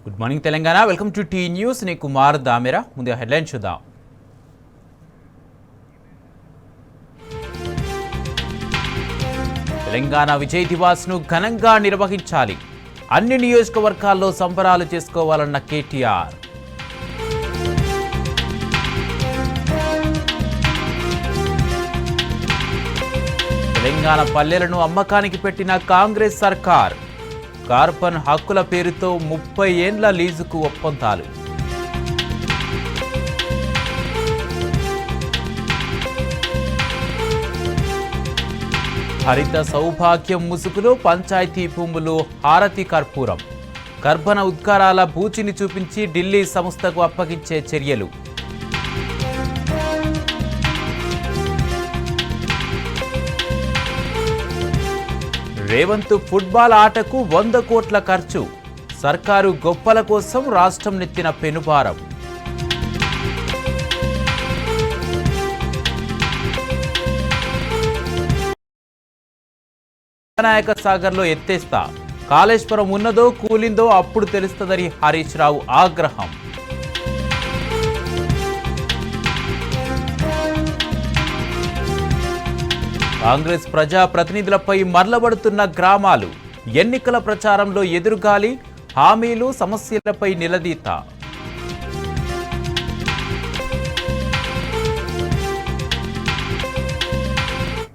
Good morning Telangana. Welcome to T news. నేను కుమార్ దామెరా. ముందుగా headline చూద్దాం. తెలంగాణ విజయ్ దివాస్ను ఘనంగా నిర్వహించాలి. అన్ని నియోజకవర్గాల్లో సంబరాలు చేసుకోవాలన్న కేటీఆర్. తెలంగాణ పల్లెలను అమ్మకానికి పెట్టిన కాంగ్రెస్ సర్కార్. కార్బన్ హక్కుల పేరుతో 30 ఏండ్ల లీజుకు ఒప్పందాలు. హరిత సౌభాగ్యం ముసుగులో పంచాయతీ భూములు హారతి కర్పూరం. కర్బన ఉద్గారాల బూచిని చూపించి ఢిల్లీ సంస్థకు అప్పగించే చర్యలు. రేవంత్ ఫుట్బాల్ ఆటకు 100 కోట్ల ఖర్చు. సర్కారు గొప్పల కోసం రాష్ట్రం నెత్తిన పెనుభారం. వినాయక సాగర్లో ఎత్తేస్తా. కాళేశ్వరం ఉన్నదో కూలిందో అప్పుడు తెలుస్తుందని హరీష్ రావు ఆగ్రహం. కాంగ్రెస్ ప్రజా ప్రతినిధులపై మరలబడుతున్న గ్రామాలు. ఎన్నికల ప్రచారంలో ఎదురుగాలి. హామీలు సమస్యలపై నిలదీత.